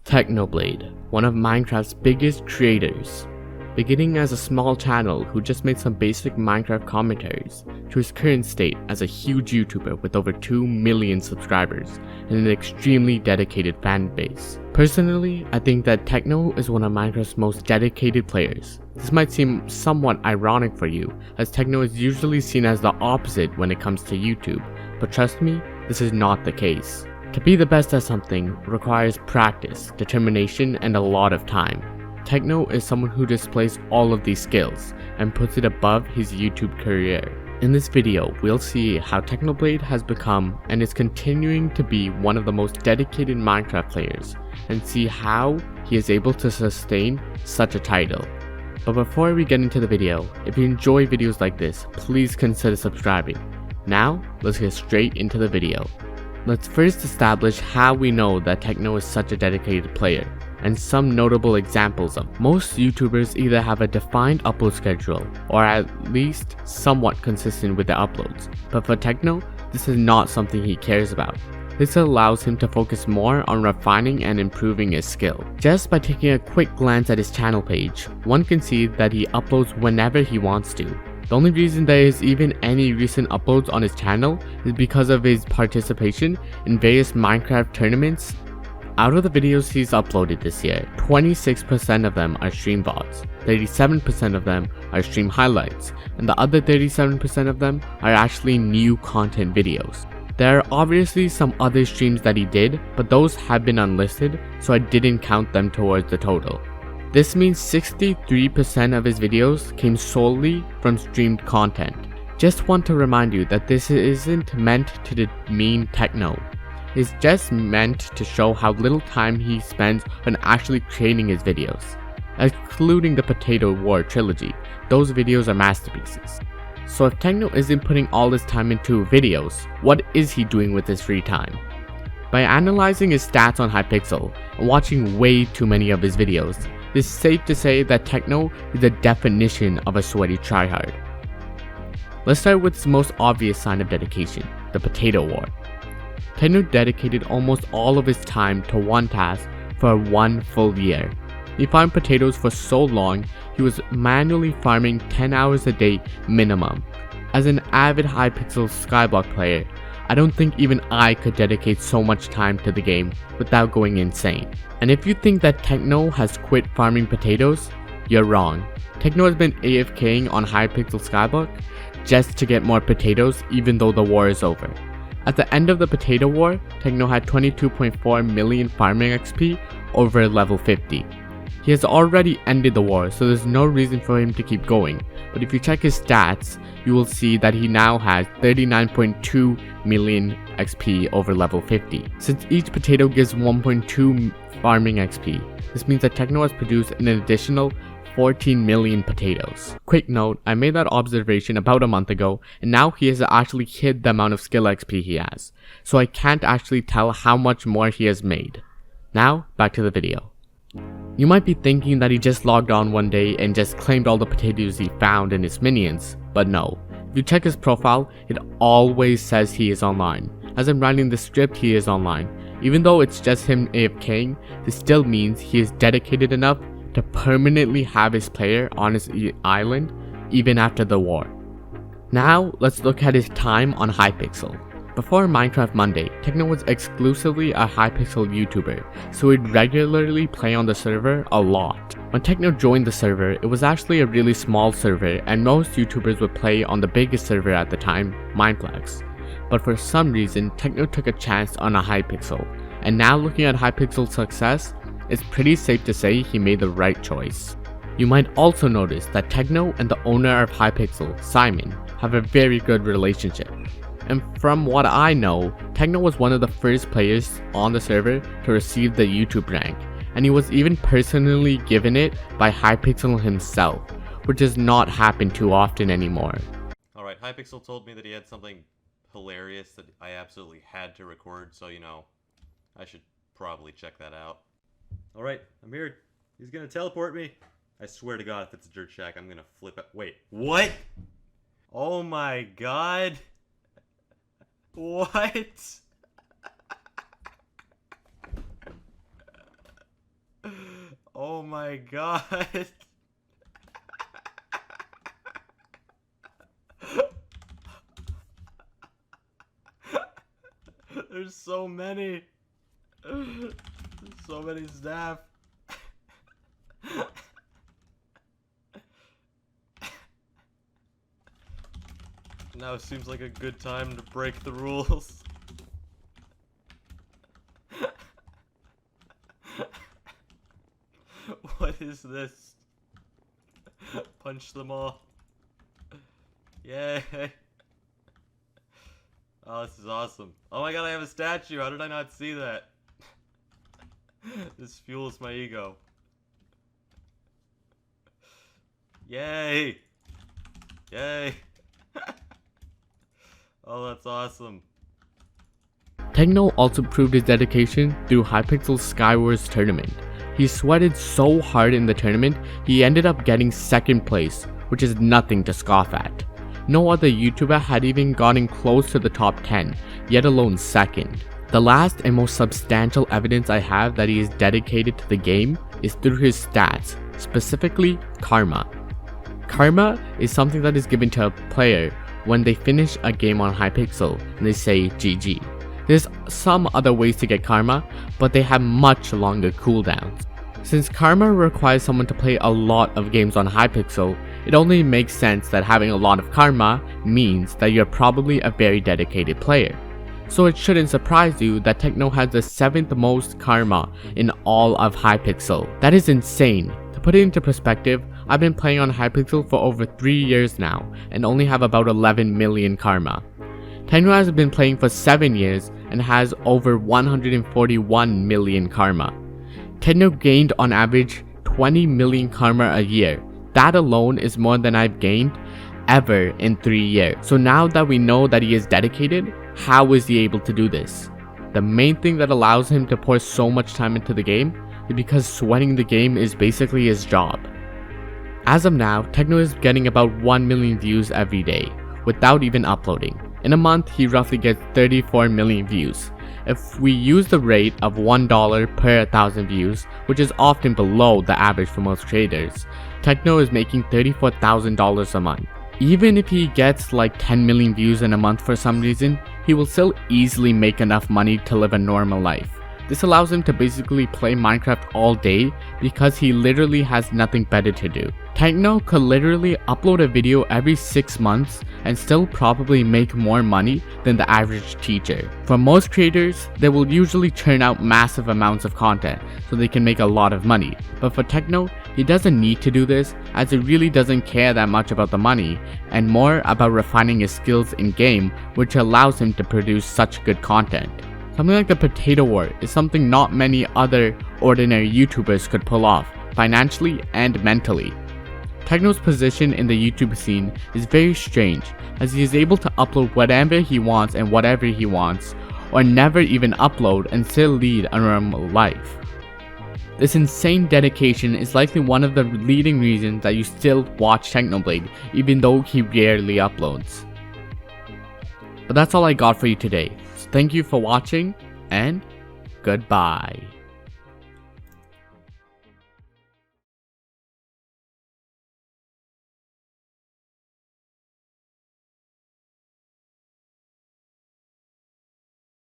Technoblade, one of Minecraft's biggest creators. Beginning as a small channel who just made some basic Minecraft commentaries, to his current state as a huge YouTuber with over 2 million subscribers and an extremely dedicated fan base. Personally, I think that Techno is one of Minecraft's most dedicated players. This might seem somewhat ironic for you, as Techno is usually seen as the opposite when it comes to YouTube, but trust me, this is not the case. To be the best at something requires practice, determination, and a lot of time. Techno is someone who displays all of these skills and puts it above his YouTube career. In this video, we'll see how Technoblade has become and is continuing to be one of the most dedicated Minecraft players, and see how he is able to sustain such a title. But before we get into the video, if you enjoy videos like this, please consider subscribing. Now, let's get straight into the video. Let's first establish how we know that Techno is such a dedicated player, and some notable examples of. Most YouTubers either have a defined upload schedule, or at least somewhat consistent with their uploads, but for Techno, this is not something he cares about. This allows him to focus more on refining and improving his skill. Just by taking a quick glance at his channel page, one can see that he uploads whenever he wants to. The only reason there is even any recent uploads on his channel is because of his participation in various Minecraft tournaments. Out of the videos he's uploaded this year, 26% of them are stream VODs, 37% of them are stream highlights, and the other 37% of them are actually new content videos. There are obviously some other streams that he did, but those have been unlisted, so I didn't count them towards the total. This means 63% of his videos came solely from streamed content. Just want to remind you that this isn't meant to demean Techno. It's just meant to show how little time he spends on actually creating his videos. Excluding the Potato War trilogy, those videos are masterpieces. So if Techno isn't putting all his time into videos, what is he doing with his free time? By analyzing his stats on Hypixel and watching way too many of his videos, it's safe to say that Techno is the definition of a sweaty tryhard. Let's start with the most obvious sign of dedication, the Potato War. Techno dedicated almost all of his time to one task for 1 full year. He farmed potatoes for so long, he was manually farming 10 hours a day minimum. As an avid Hypixel Skyblock player, I don't think even I could dedicate so much time to the game without going insane. And if you think that Techno has quit farming potatoes, you're wrong. Techno has been AFKing on Hypixel Skyblock just to get more potatoes even though the war is over. At the end of the Potato War, Techno had 22.4 million farming XP over level 50. He has already ended the war, so there's no reason for him to keep going, but if you check his stats, you will see that he now has 39.2 million XP over level 50. Since each potato gives 1.2 farming XP, this means that Techno has produced an additional 14 million potatoes. Quick note, I made that observation about a month ago, and now he has actually hit the amount of skill XP he has, so I can't actually tell how much more he has made. Now, back to the video. You might be thinking that he just logged on one day and just claimed all the potatoes he found in his minions, but no. If you check his profile, it always says he is online. As I'm writing the script, he is online. Even though it's just him AFKing, this still means he is dedicated enough to permanently have his player on his island even after the war. Now, let's look at his time on Hypixel. Before Minecraft Monday, Techno was exclusively a Hypixel YouTuber, so he'd regularly play on the server a lot. When Techno joined the server, it was actually a really small server and most YouTubers would play on the biggest server at the time, Mineplex. But for some reason, Techno took a chance on a Hypixel, and now looking at Hypixel's success, it's pretty safe to say he made the right choice. You might also notice that Techno and the owner of Hypixel, Simon, have a very good relationship. And from what I know, Techno was one of the first players on the server to receive the YouTube rank, and he was even personally given it by Hypixel himself, which does not happen too often anymore. Alright, Hypixel told me that he had something hilarious that I absolutely had to record, so you know, I should probably check that out. Alright, I'm here. He's gonna teleport me. I swear to God, if it's a dirt shack, I'm gonna flip it. Wait, what? Oh my God. What? my god. There's so many. There's so many staff. Now seems like a good time to break the rules. What is this? Punch them all. Yay. Oh, this is awesome. Oh my god, I have a statue. How did I not see that? This fuels my ego. Yay. Yay. Oh, that's awesome. Techno also proved his dedication through Hypixel's Skywars tournament. He sweated so hard in the tournament, he ended up getting second place, which is nothing to scoff at. No other YouTuber had even gotten close to the top 10, yet alone second. The last and most substantial evidence I have that he is dedicated to the game is through his stats, specifically Karma. Karma is something that is given to a player when they finish a game on Hypixel and they say GG. There's some other ways to get Karma, but they have much longer cooldowns. Since Karma requires someone to play a lot of games on Hypixel, it only makes sense that having a lot of Karma means that you're probably a very dedicated player. So it shouldn't surprise you that Techno has the 7th most Karma in all of Hypixel. That is insane. To put it into perspective, I've been playing on Hypixel for over 3 years now and only have about 11 million Karma. Techno has been playing for 7 years and has over 141 million Karma. Techno gained on average 20 million Karma a year. That alone is more than I've gained ever in 3 years. So now that we know that he is dedicated, how is he able to do this? The main thing that allows him to pour so much time into the game is because sweating the game is basically his job. As of now, Techno is getting about 1 million views every day, without even uploading. In a month, he roughly gets 34 million views. If we use the rate of $1 per 1,000 views, which is often below the average for most creators, Techno is making $34,000 a month. Even if he gets like 10 million views in a month for some reason, he will still easily make enough money to live a normal life. This allows him to basically play Minecraft all day because he literally has nothing better to do. Techno could literally upload a video every 6 months and still probably make more money than the average teacher. For most creators, they will usually churn out massive amounts of content so they can make a lot of money. But for Techno, he doesn't need to do this as he really doesn't care that much about the money and more about refining his skills in game, which allows him to produce such good content. Something like the Potato War is something not many other ordinary YouTubers could pull off, financially and mentally. Techno's position in the YouTube scene is very strange, as he is able to upload whatever he wants and whatever he wants, or never even upload and still lead a normal life. This insane dedication is likely one of the leading reasons that you still watch Technoblade, even though he rarely uploads. But that's all I got for you today. Thank you for watching, and goodbye.